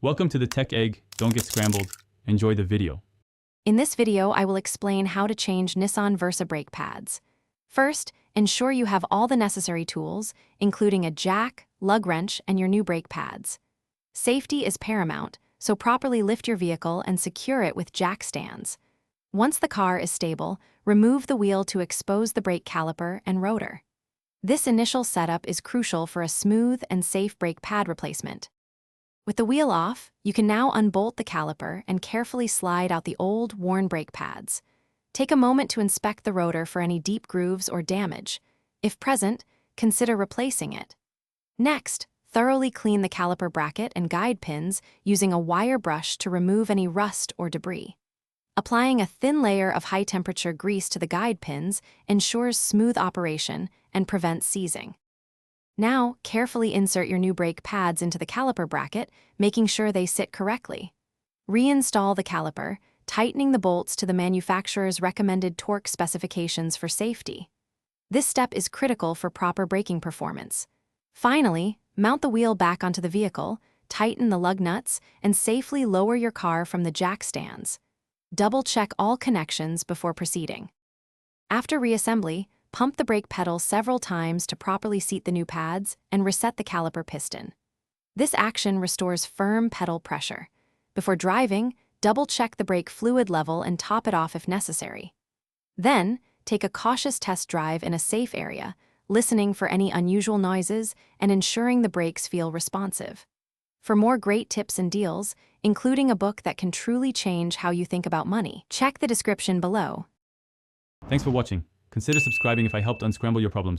Welcome to the Tech Egg. Don't get scrambled. Enjoy the video. In this video, I will explain how to change Nissan Versa brake pads. First, ensure you have all the necessary tools, including a jack, lug wrench, and your new brake pads. Safety is paramount, so properly lift your vehicle and secure it with jack stands. Once the car is stable, remove the wheel to expose the brake caliper and rotor. This initial setup is crucial for a smooth and safe brake pad replacement. With the wheel off, you can now unbolt the caliper and carefully slide out the old, worn brake pads. Take a moment to inspect the rotor for any deep grooves or damage. If present, consider replacing it. Next, thoroughly clean the caliper bracket and guide pins using a wire brush to remove any rust or debris. Applying a thin layer of high-temperature grease to the guide pins ensures smooth operation and prevents seizing. Now, carefully insert your new brake pads into the caliper bracket, making sure they sit correctly. Reinstall the caliper, tightening the bolts to the manufacturer's recommended torque specifications for safety. This step is critical for proper braking performance. Finally, mount the wheel back onto the vehicle, tighten the lug nuts, and safely lower your car from the jack stands. Double-check all connections before proceeding. After reassembly, pump the brake pedal several times to properly seat the new pads and reset the caliper piston. This action restores firm pedal pressure. Before driving, double-check the brake fluid level and top it off if necessary. Then, take a cautious test drive in a safe area, listening for any unusual noises and ensuring the brakes feel responsive. For more great tips and deals, including a book that can truly change how you think about money, check the description below. Thanks for watching. Consider subscribing if I helped unscramble your problems.